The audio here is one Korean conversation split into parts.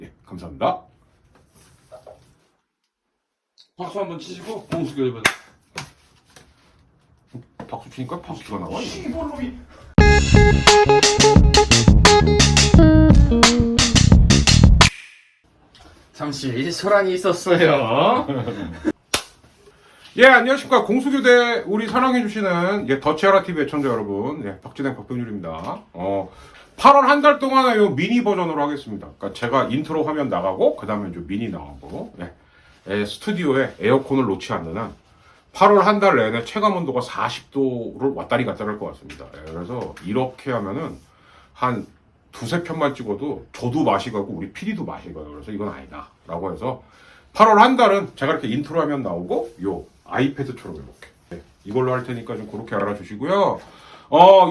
예, 감사합니다. 박수 한번 치시고 공수교 해보자. 박수 치니까 박수가 나와. 시골놈이. 잠시 소란이 있었어요. 예, 안녕하십니까. 공수교대 우리 사랑해주시는 더치아라 TV 애청자 여러분. 예, 박진행 박병률입니다. 8월 한 달 동안 요 미니 버전으로 하겠습니다. 그러니까 제가 인트로 화면 나가고, 그 다음에 좀 미니 나오고, 스튜디오에 에어컨을 놓지 않는 한 8월 한 달 내내 체감 온도가 40도를 왔다리 갔다리 할 것 같습니다. 예, 그래서 이렇게 하면은 한 두세 편만 찍어도 저도 맛이 가고 우리 PD도 맛이 가요. 그래서 이건 아니다. 라고 해서 8월 한 달은 제가 이렇게 인트로 하면 나오고, 요 아이패드처럼 이렇게. 네, 이걸로 할 테니까 좀 그렇게 알아주시고요.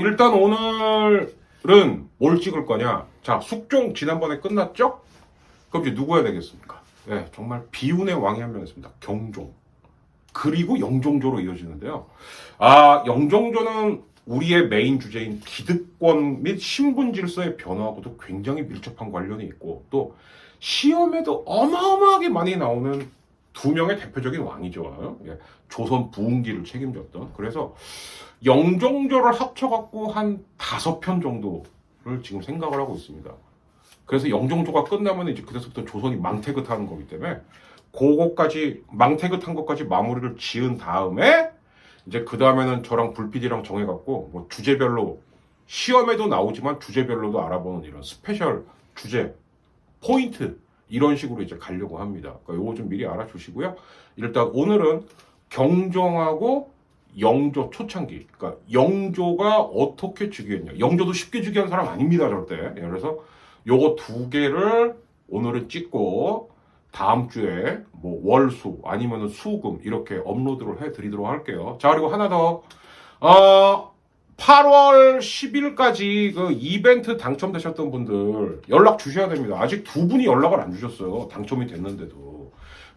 일단 오늘은 뭘 찍을 거냐. 자, 숙종 지난번에 끝났죠? 그럼 이제 누구 해야 되겠습니까? 네, 정말 비운의 왕이 한 명 있습니다. 경종. 그리고 영종조로 이어지는데요. 영종조는 우리의 메인 주제인 기득권 및 신분 질서의 변화하고도 굉장히 밀접한 관련이 있고, 또 시험에도 어마어마하게 많이 나오는 두 명의 대표적인 왕이죠. 조선 부흥기를 책임졌던. 그래서 영종조를 합쳐갖고 한 5편 정도를 지금 생각을 하고 있습니다. 그래서 영종조가 끝나면 이제 그때서부터 조선이 망태긋하는 거기 때문에 그거까지 망태긋한 것까지 마무리를 지은 다음에 이제 그 다음에는 저랑 불PD랑 정해갖고 뭐 주제별로 시험에도 나오지만 주제별로도 알아보는 이런 스페셜 주제 포인트 이런 식으로 이제 가려고 합니다. 그러니까 요거 좀 미리 알아주시고요. 일단 오늘은 경종하고 영조 초창기, 그러니까 영조가 어떻게 즉위했냐. 영조도 쉽게 즉위한 사람 아닙니다, 절대. 그래서 요거 두 개를 오늘은 찍고 다음 주에 뭐 월수 아니면은 수금 이렇게 업로드를 해드리도록 할게요. 자, 그리고 하나 더 8월 10일까지 그 이벤트 당첨되셨던 분들 연락 주셔야 됩니다. 아직 두 분이 연락을 안 주셨어요. 당첨이 됐는데도.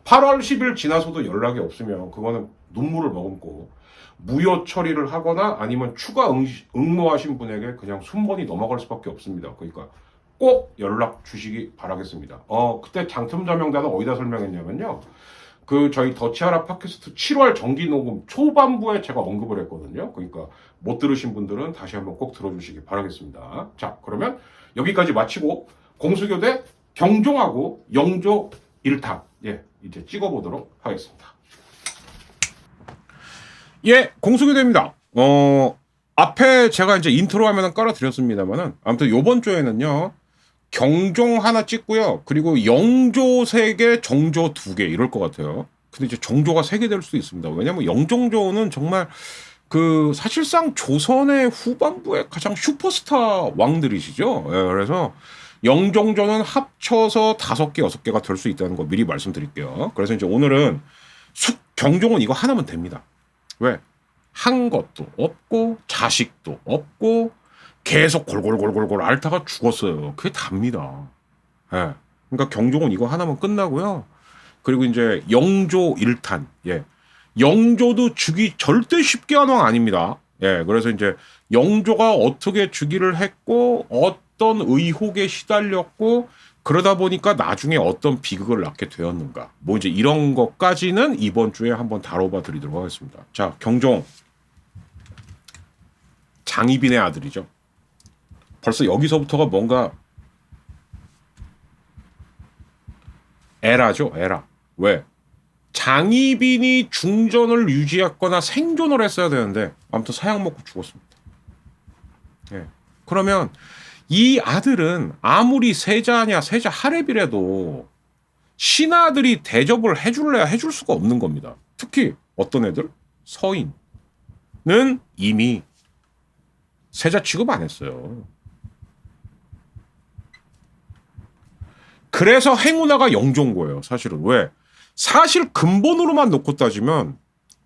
8월 10일 지나서도 연락이 없으면 그거는 눈물을 머금고 무효 처리를 하거나 아니면 추가 응모하신 분에게 그냥 순번이 넘어갈 수밖에 없습니다. 그러니까 꼭 연락 주시기 바라겠습니다. 그때 당첨자 명단은 어디다 설명했냐면요. 저희 더치아라 팟캐스트 7월 정기 녹음 초반부에 제가 언급을 했거든요. 그러니까 못 들으신 분들은 다시 한번 꼭 들어주시기 바라겠습니다. 자, 그러면 여기까지 마치고 공수교대 경종하고 영조 1탄 이제 찍어보도록 하겠습니다. 예, 공수교대입니다. 앞에 제가 이제 인트로 화면은 깔아드렸습니다만은 아무튼 요번 주에는요. 경종 하나 찍고요. 그리고 영조 3개, 정조 2개 이럴 것 같아요. 근데 이제 정조가 3개 될 수도 있습니다. 왜냐면 영종조는 정말 사실상 조선의 후반부의 가장 슈퍼스타 왕들이시죠. 그래서 영종조는 합쳐서 5개, 6개가 될 수 있다는 거 미리 말씀드릴게요. 그래서 이제 오늘은 경종은 이거 하나면 됩니다. 왜? 한 것도 없고 자식도 없고 계속 골골골골골 앓다가 죽었어요. 그게 답니다. 그러니까 경종은 이거 하나만 끝나고요. 그리고 이제 영조 1탄. 영조도 즉위 절대 쉽게 한 왕 아닙니다. 그래서 이제 영조가 어떻게 즉위를 했고 어떤 의혹에 시달렸고 그러다 보니까 나중에 어떤 비극을 낳게 되었는가. 뭐 이제 이런 것까지는 이번 주에 한번 다뤄봐 드리도록 하겠습니다. 자, 경종. 장희빈의 아들이죠. 벌써 여기서부터가 뭔가 에라죠, 에라. 왜? 장희빈이 중전을 유지했거나 생존을 했어야 되는데 아무튼 사약 먹고 죽었습니다. 그러면 이 아들은 아무리 세자냐 세자 하랩이라도 신하들이 대접을 해줄래야 해줄 수가 없는 겁니다. 특히 어떤 애들? 서인은 이미 세자 취급 안 했어요. 그래서 행운아가 영종고예요. 사실은. 왜? 사실 근본으로만 놓고 따지면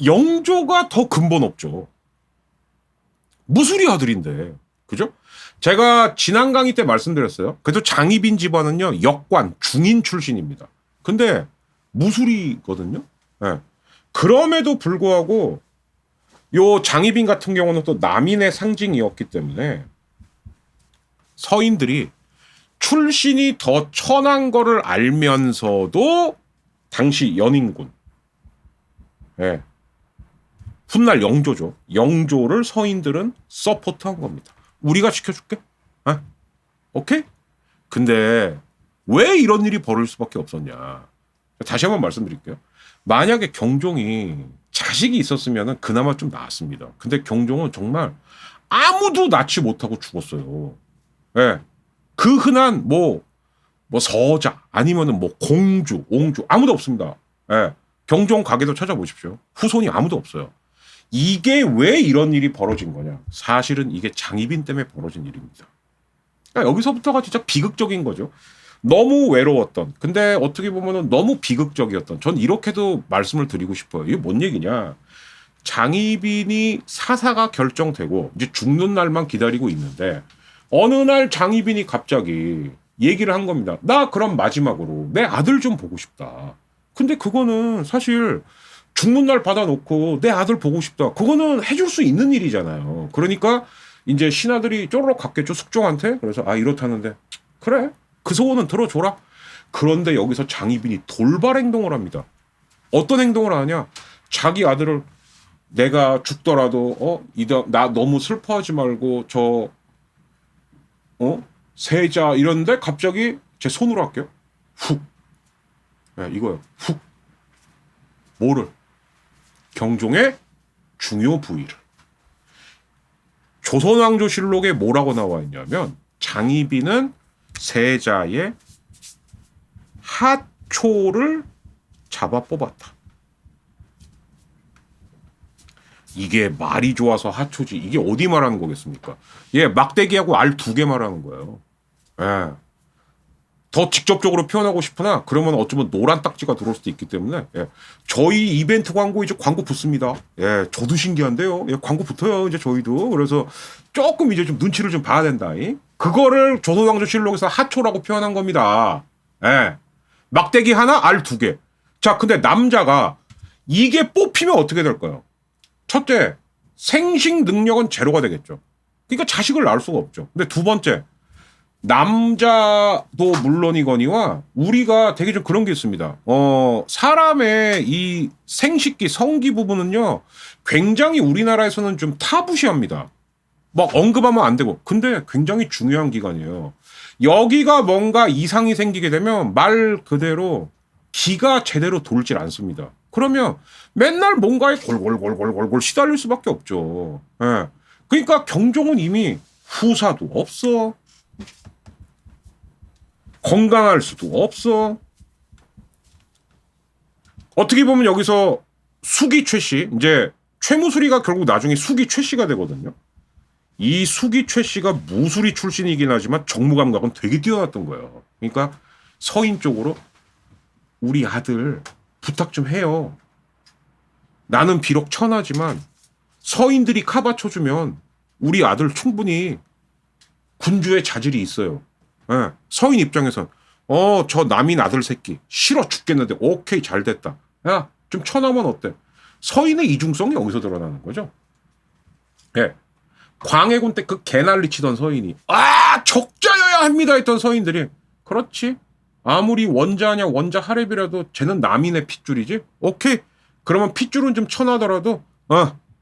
영조가 더 근본 없죠. 무수리 아들인데. 그죠? 제가 지난 강의 때 말씀드렸어요. 그래도 장희빈 집안은요. 역관, 중인 출신입니다. 근데 무수리거든요. 그럼에도 불구하고 요 장희빈 같은 경우는 또 남인의 상징이었기 때문에 서인들이 출신이 더 천한 거를 알면서도 당시 연인군. 예. 훗날 영조죠. 영조를 서인들은 서포트한 겁니다. 우리가 지켜줄게. 아? 오케이? 근데 왜 이런 일이 벌어질 수밖에 없었냐. 다시 한번 말씀드릴게요. 만약에 경종이 자식이 있었으면 그나마 좀 나았습니다. 근데 경종은 정말 아무도 낳지 못하고 죽었어요. 예. 그 흔한 뭐 서자 아니면은 뭐 공주, 옹주 아무도 없습니다. 예. 경종 가게도 찾아보십시오. 후손이 아무도 없어요. 이게 왜 이런 일이 벌어진 거냐? 사실은 이게 장희빈 때문에 벌어진 일입니다. 그러니까 여기서부터가 진짜 비극적인 거죠. 너무 외로웠던, 근데 어떻게 보면은 너무 비극적이었던, 전 이렇게도 말씀을 드리고 싶어요. 이게 뭔 얘기냐? 장희빈이 사사가 결정되고 이제 죽는 날만 기다리고 있는데 어느 날 장희빈이 갑자기 얘기를 한 겁니다. 나 그럼 마지막으로 내 아들 좀 보고 싶다. 근데 그거는 사실 죽는 날 받아놓고 내 아들 보고 싶다. 그거는 해줄 수 있는 일이잖아요. 그러니까 이제 신하들이 쪼르륵 갔겠죠. 숙종한테. 그래서 이렇다는데 그래. 그 소원은 들어줘라. 그런데 여기서 장희빈이 돌발 행동을 합니다. 어떤 행동을 하냐. 자기 아들을 내가 죽더라도 나 너무 슬퍼하지 말고 세자 이런데 갑자기 제 손으로 할게요. 훅. 네, 이거요. 훅. 뭐를? 경종의 중요 부위를. 조선왕조실록에 뭐라고 나와 있냐면 장희빈은 세자의 하초를 잡아 뽑았다. 이게 말이 좋아서 하초지. 이게 어디 말하는 거겠습니까? 예, 막대기하고 알 2개 말하는 거예요. 예. 더 직접적으로 표현하고 싶으나 그러면 어쩌면 노란 딱지가 들어올 수도 있기 때문에 예. 저희 이벤트 광고 이제 광고 붙습니다. 예, 저도 신기한데요. 예, 광고 붙어요 이제 저희도. 그래서 조금 이제 좀 눈치를 좀 봐야 된다. 그거를 조선왕조실록에서 하초라고 표현한 겁니다. 예, 막대기 하나, 알 2개. 자, 근데 남자가 이게 뽑히면 어떻게 될까요? 첫째, 생식 능력은 제로가 되겠죠. 그러니까 자식을 낳을 수가 없죠. 근데 두 번째, 남자도 물론이거니와 우리가 되게 좀 그런 게 있습니다. 사람의 이 생식기, 성기 부분은요, 굉장히 우리나라에서는 좀 타부시합니다. 막 언급하면 안 되고. 근데 굉장히 중요한 기관이에요. 여기가 뭔가 이상이 생기게 되면 말 그대로 기가 제대로 돌질 않습니다. 그러면 맨날 뭔가에 골골골골골골 시달릴 수밖에 없죠. 예. 그러니까 경종은 이미 후사도 없어. 건강할 수도 없어. 어떻게 보면 여기서 수기 최씨, 이제 최무수리가 결국 나중에 수기 최씨가 되거든요. 이 수기 최씨가 무수리 출신이긴 하지만 정무 감각은 되게 뛰어났던 거예요. 그러니까 서인 쪽으로 우리 아들 부탁 좀 해요. 나는 비록 천하지만 서인들이 카바쳐주면 우리 아들 충분히 군주의 자질이 있어요. 예, 서인 입장에선 저 남인 아들 새끼 싫어 죽겠는데 오케이 잘 됐다. 야, 좀 천하면 어때? 서인의 이중성이 여기서 드러나는 거죠. 예. 광해군 때 그 개난리 치던 서인이 적자여야 합니다 했던 서인들이 그렇지. 아무리 원자냐 원자 하랩이라도 쟤는 남인의 핏줄이지. 오케이. 그러면 핏줄은 좀 천하더라도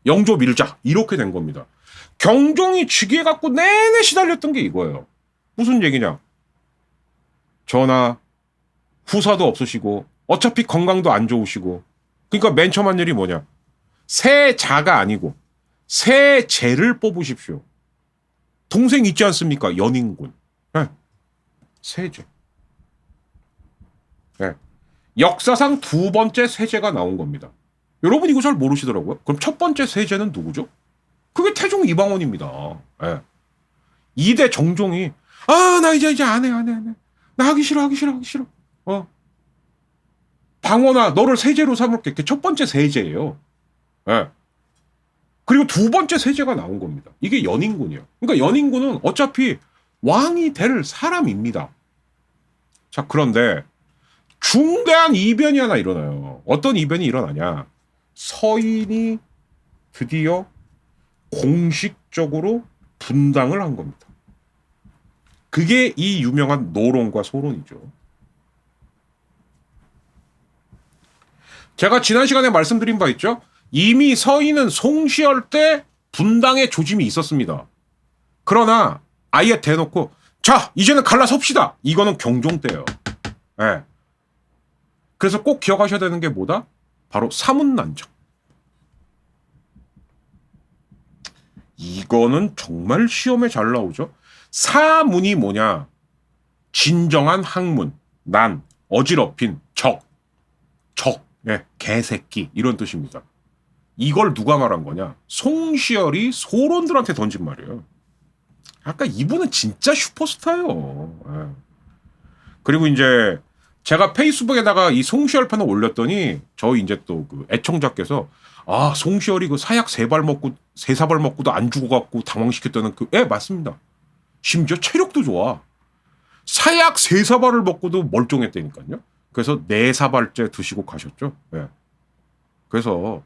영조 밀자. 이렇게 된 겁니다. 경종이 쥐게 갖고 내내 시달렸던 게 이거예요. 무슨 얘기냐? 전하, 후사도 없으시고 어차피 건강도 안 좋으시고 그러니까 맨 처음 한 일이 뭐냐? 세자가 아니고 세제를 뽑으십시오. 동생 있지 않습니까? 연인군. 네. 세제. 네. 역사상 2번째 세제가 나온 겁니다. 여러분 이거 잘 모르시더라고요. 그럼 첫 번째 세제는 누구죠? 그게 태종 이방원입니다. 네. 2대 정종이 나 이제 안 해. 나 하기 싫어. 방원아, 너를 세제로 삼을게. 그게 첫 번째 세제예요. 네. 그리고 2번째 세제가 나온 겁니다. 이게 연인군이에요. 그러니까 연인군은 어차피 왕이 될 사람입니다. 자, 그런데 중대한 이변이 하나 일어나요. 어떤 이변이 일어나냐? 서인이 드디어 공식적으로 분당을 한 겁니다. 그게 이 유명한 노론과 소론이죠. 제가 지난 시간에 말씀드린 바 있죠. 이미 서인은 송시열 때 분당의 조짐이 있었습니다. 그러나 아예 대놓고 자 이제는 갈라섭시다. 이거는 경종 때예요. 예. 그래서 꼭 기억하셔야 되는 게 뭐다? 바로 사문난정. 이거는 정말 시험에 잘 나오죠. 사문이 뭐냐? 진정한 학문, 난, 어지럽힌, 적, 예, 개새끼 이런 뜻입니다. 이걸 누가 말한 거냐? 송시열이 소론들한테 던진 말이에요. 아까 이분은 진짜 슈퍼스타예요. 예. 그리고 이제 제가 페이스북에다가 이 송시열 편을 올렸더니 저희 이제 또 그 애청자께서 아 송시열이 그 사약 세 사발 먹고도 안 죽어갖고 당황시켰다는 그 맞습니다. 심지어 체력도 좋아. 사약 세 사발을 먹고도 멀쩡했다니까요. 그래서 네 사발째 드시고 가셨죠. 예. 그래서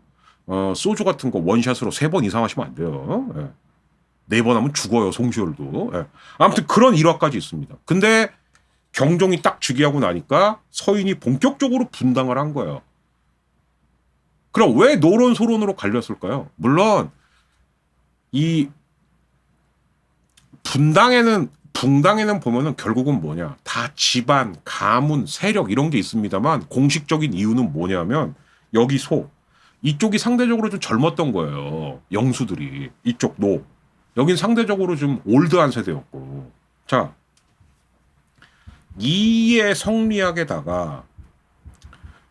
소주 같은 거 원샷으로 3번 이상 하시면 안 돼요. 예. 4번 하면 죽어요 송시열도. 예. 아무튼 그런 일화까지 있습니다. 근데 경종이 딱 즉위하고 나니까 서인이 본격적으로 분당을 한 거예요. 그럼 왜 노론 소론으로 갈렸을까요? 물론 이 붕당에는 보면은 결국은 뭐냐 다 집안, 가문, 세력 이런 게 있습니다만 공식적인 이유는 뭐냐면 여기 이쪽이 상대적으로 좀 젊었던 거예요. 영수들이 이쪽 여긴 상대적으로 좀 올드한 세대였고 자 이에 성리학에다가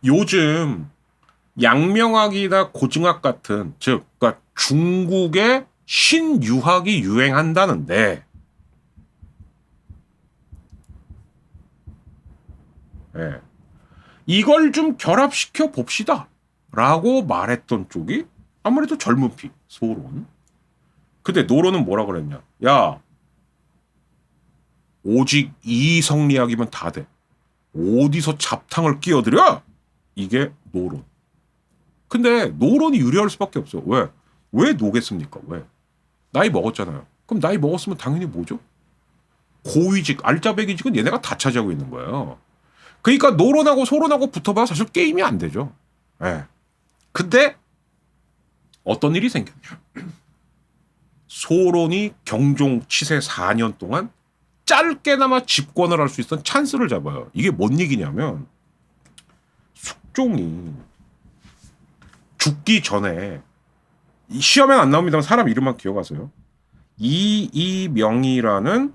요즘 양명학이나 고증학 같은 즉 그러니까 중국의 신유학이 유행한다는데 예. 이걸 좀 결합시켜 봅시다 라고 말했던 쪽이 아무래도 젊은 피 소론. 근데 노론은 뭐라 그랬냐 야 오직 이 성리학이면 다 돼. 어디서 잡탕을 끼어들여? 이게 노론. 근데 노론이 유리할 수밖에 없어. 왜 노겠습니까? 왜? 나이 먹었잖아요. 그럼 나이 먹었으면 당연히 뭐죠? 고위직, 알짜배기직은 얘네가 다 차지하고 있는 거예요. 그러니까 노론하고 소론하고 붙어봐 사실 게임이 안 되죠. 예. 근데 어떤 일이 생겼냐. 소론이 경종 치세 4년 동안 짧게나마 집권을 할 수 있었던 찬스를 잡아요. 이게 뭔 얘기냐면 숙종이 죽기 전에 시험엔 안 나옵니다만 사람 이름만 기억하세요. 이명이라는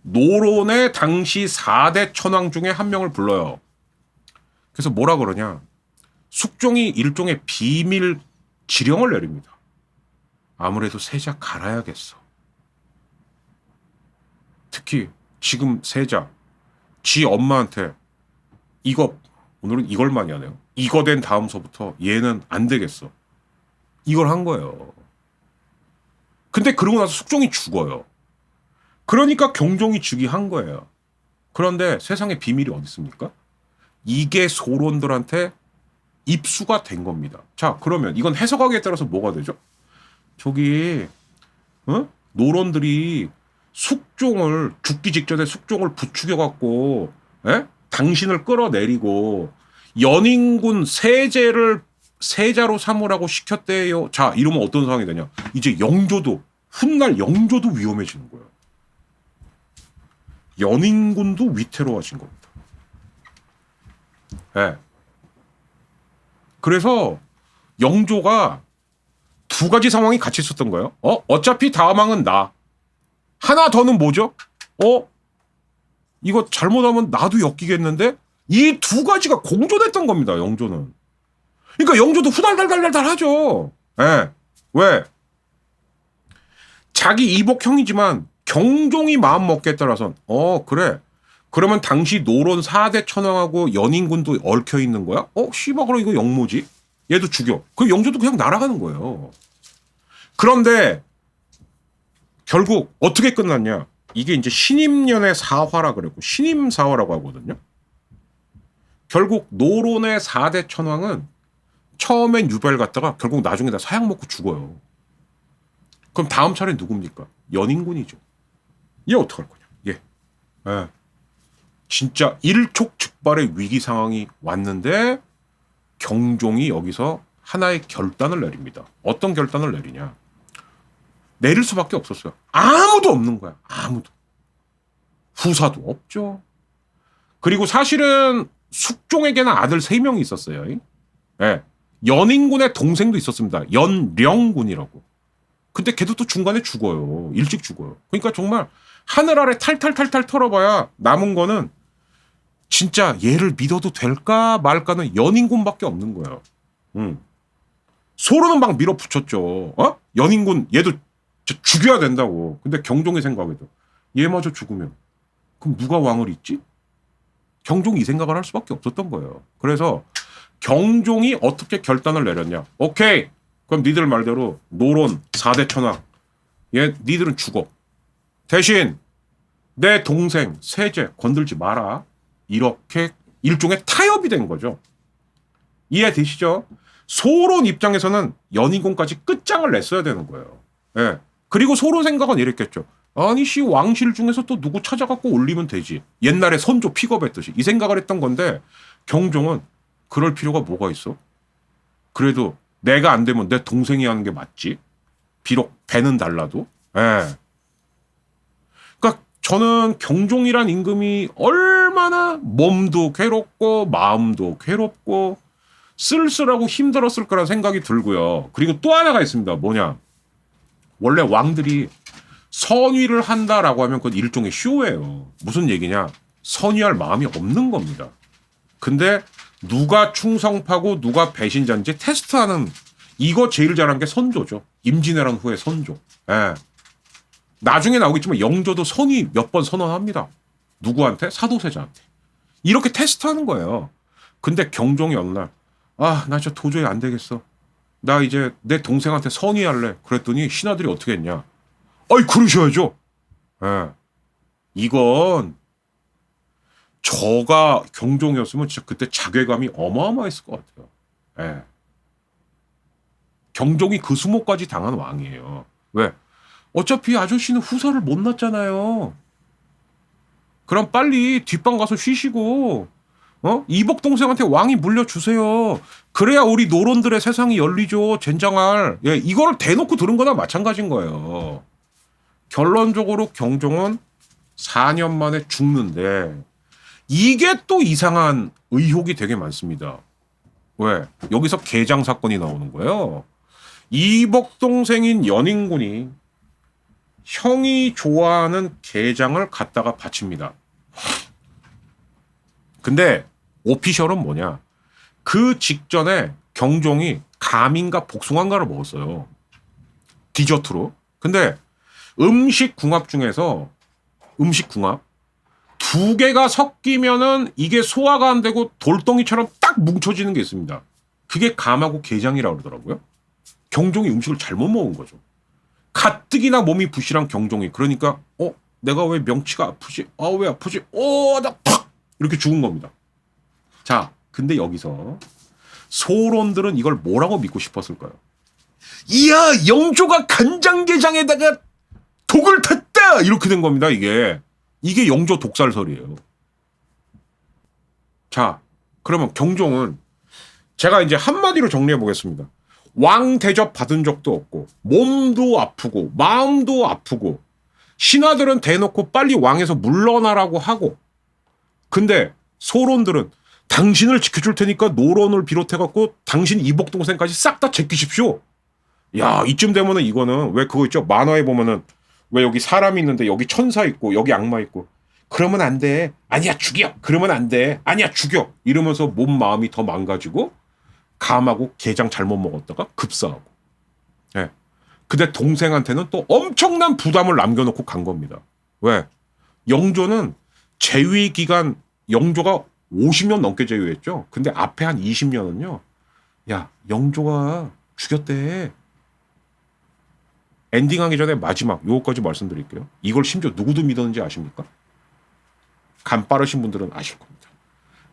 노론의 당시 4대 천왕 중에 한 명을 불러요. 그래서 뭐라 그러냐. 숙종이 일종의 비밀 지령을 내립니다. 아무래도 세자 갈아야겠어. 특히 지금 세자 지 엄마한테 오늘은 이걸 많이 하네요. 이거 된 다음서부터 얘는 안 되겠어. 이걸 한 거예요. 근데 그러고 나서 숙종이 죽어요. 그러니까 경종이 즉위한 거예요. 그런데 세상에 비밀이 어디 있습니까? 이게 소론들한테 입수가 된 겁니다. 자, 그러면 이건 해석하기에 따라서 뭐가 되죠? 저기 노론들이 숙종을 죽기 직전에 숙종을 부추겨갖고 당신을 끌어내리고 연인군 세자로 삼으라고 시켰대요. 자, 이러면 어떤 상황이 되냐? 이제 훗날 영조도 위험해지는 거예요. 연인군도 위태로워진 겁니다. 네. 그래서 영조가 2가지 상황이 같이 있었던 거예요. 어차피 다음 왕은 나. 하나 더는 뭐죠? 이거 잘못하면 나도 엮이겠는데? 이 2가지가 공존했던 겁니다. 영조는. 그러니까 영조도 후달달달달 하죠. 예. 왜? 자기 이복형이지만 경종이 마음 먹기에 따라선 그래. 그러면 당시 노론 4대 천왕하고 연인군도 얽혀 있는 거야? 씨발 그럼 이거 영모지? 얘도 죽여. 그 영조도 그냥 날아가는 거예요. 그런데 결국 어떻게 끝났냐? 이게 이제 신임년의 사화라 그랬고 신임사화라고 하거든요. 결국 노론의 4대 천왕은 처음엔 유별 갔다가 결국 나중에 다 사약 먹고 죽어요. 그럼 다음 차례는 누굽니까? 연인군이죠. 얘 어떡할 거냐? 예. 진짜 일촉즉발의 위기 상황이 왔는데 경종이 여기서 하나의 결단을 내립니다. 어떤 결단을 내리냐? 내릴 수밖에 없었어요. 아무도 없는 거야. 아무도. 후사도 없죠. 그리고 사실은 숙종에게는 아들 3명이 있었어요. 예. 연인군의 동생도 있었습니다. 연령군이라고. 근데 걔도 또 중간에 죽어요. 일찍 죽어요. 그러니까 정말 하늘 아래 탈탈탈탈 털어봐야 남은 거는 진짜 얘를 믿어도 될까 말까는 연인군밖에 없는 거예요. 소로는 막 밀어붙였죠. 어? 연인군 얘도 죽여야 된다고. 근데 경종의 생각에도 얘마저 죽으면 그럼 누가 왕을 잇지? 경종이 이 생각을 할 수밖에 없었던 거예요. 그래서 경종이 어떻게 결단을 내렸냐? 오케이. 그럼 니들 말대로 노론 4대 천왕. 얘 니들은 죽어. 대신 내 동생 세제 건들지 마라. 이렇게 일종의 타협이 된 거죠. 이해되시죠? 소론 입장에서는 연인공까지 끝장을 냈어야 되는 거예요. 예. 그리고 소론 생각은 이랬겠죠. 아니 씨 왕실 중에서 또 누구 찾아갖고 올리면 되지. 옛날에 선조 픽업했듯이 이 생각을 했던 건데 경종은 그럴 필요가 뭐가 있어? 그래도 내가 안 되면 내 동생이 하는 게 맞지. 비록 배는 달라도. 예. 그러니까 저는 경종이란 임금이 얼마나 몸도 괴롭고 마음도 괴롭고 쓸쓸하고 힘들었을 거란 생각이 들고요. 그리고 또 하나가 있습니다. 뭐냐? 원래 왕들이 선위를 한다라고 하면 그건 일종의 쇼예요. 무슨 얘기냐? 선위할 마음이 없는 겁니다. 근데 누가 충성파고 누가 배신자인지 테스트하는 이거 제일 잘한 게 선조죠. 임진왜란 후에 선조. 예. 나중에 나오겠지만 영조도 선위 몇 번 선언합니다. 누구한테? 사도세자한테. 이렇게 테스트하는 거예요. 근데 경종이 어느 날 나 진짜 도저히 안 되겠어. 나 이제 내 동생한테 선위할래. 그랬더니 신하들이 어떻게 했냐. 아이 그러셔야죠. 예. 이건 저가 경종이었으면 진짜 그때 자괴감이 어마어마했을 것 같아요. 예. 경종이 그 수모까지 당한 왕이에요. 왜? 어차피 아저씨는 후사를 못 낳잖아요. 그럼 빨리 뒷방 가서 쉬시고 이복 동생한테 왕이 물려주세요. 그래야 우리 노론들의 세상이 열리죠. 젠장할. 예, 이거를 대놓고 들은 거나 마찬가지인 거예요. 결론적으로 경종은 4년 만에 죽는데 이게 또 이상한 의혹이 되게 많습니다. 왜? 여기서 계장 사건이 나오는 거예요. 이복 동생인 연인군이 형이 좋아하는 게장을 갖다가 바칩니다. 근데 오피셜은 뭐냐? 그 직전에 경종이 감인가 복숭아인가를 먹었어요. 디저트로. 근데 음식궁합 중에서 음식궁합 2개가 섞이면은 이게 소화가 안 되고 돌덩이처럼 딱 뭉쳐지는 게 있습니다. 그게 감하고 게장이라고 그러더라고요. 경종이 음식을 잘못 먹은 거죠. 가뜩이나 몸이 부실한 경종이. 그러니까 내가 왜 명치가 아프지? 왜 아프지? 나 팍! 이렇게 죽은 겁니다. 자, 근데 여기서 소론들은 이걸 뭐라고 믿고 싶었을까요? 이야, 영조가 간장게장에다가 독을 탔다! 이렇게 된 겁니다, 이게. 이게 영조 독살설이에요. 자, 그러면 경종은 제가 이제 한마디로 정리해 보겠습니다. 왕 대접 받은 적도 없고 몸도 아프고 마음도 아프고 신하들은 대놓고 빨리 왕에서 물러나라고 하고 근데 소론들은 당신을 지켜줄 테니까 노론을 비롯해갖고 당신 이복 동생까지 싹 다 제끼십시오. 야, 이쯤 되면은 이거는 왜 그거 있죠? 만화에 보면은 왜 여기 사람이 있는데 여기 천사 있고 여기 악마 있고 그러면 안 돼. 아니야 죽여. 그러면 안 돼. 아니야 죽여. 이러면서 몸 마음이 더 망가지고 감하고 게장 잘못 먹었다가 급사하고. 예. 근데 동생한테는 또 엄청난 부담을 남겨놓고 간 겁니다. 왜? 영조는 재위 기간 영조가 50년 넘게 재위했죠. 근데 앞에 한 20년은요. 야, 영조가 죽였대. 엔딩하기 전에 마지막 요거까지 말씀드릴게요. 이걸 심지어 누구도 믿었는지 아십니까? 간 빠르신 분들은 아실 겁니다.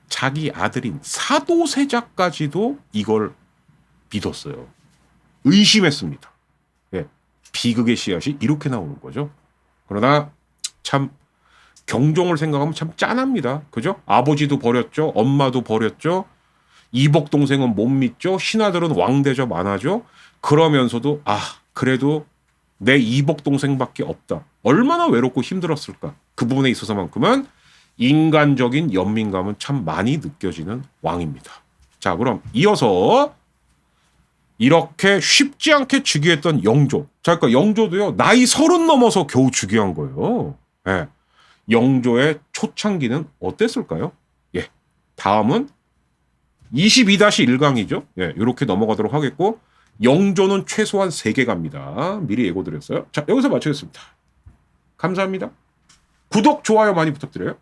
자기 아들인 사도세자까지도 이걸 믿었어요. 의심했습니다. 예, 비극의 씨앗이 이렇게 나오는 거죠. 그러나 참 경종을 생각하면 참 짠합니다. 그죠? 아버지도 버렸죠. 엄마도 버렸죠. 이복 동생은 못 믿죠. 신하들은 왕대접 안 하죠. 그러면서도 그래도 내 이복 동생밖에 없다. 얼마나 외롭고 힘들었을까. 그 부분에 있어서만큼은 인간적인 연민감은 참 많이 느껴지는 왕입니다. 자, 그럼 이어서 이렇게 쉽지 않게 즉위했던 영조. 자, 그러니까 영조도요, 나이 30 넘어서 겨우 즉위한 거예요. 예. 영조의 초창기는 어땠을까요? 예. 다음은 22-1강이죠. 예, 이렇게 넘어가도록 하겠고, 영조는 최소한 3개 갑니다. 미리 예고드렸어요. 자, 여기서 마치겠습니다. 감사합니다. 구독, 좋아요 많이 부탁드려요.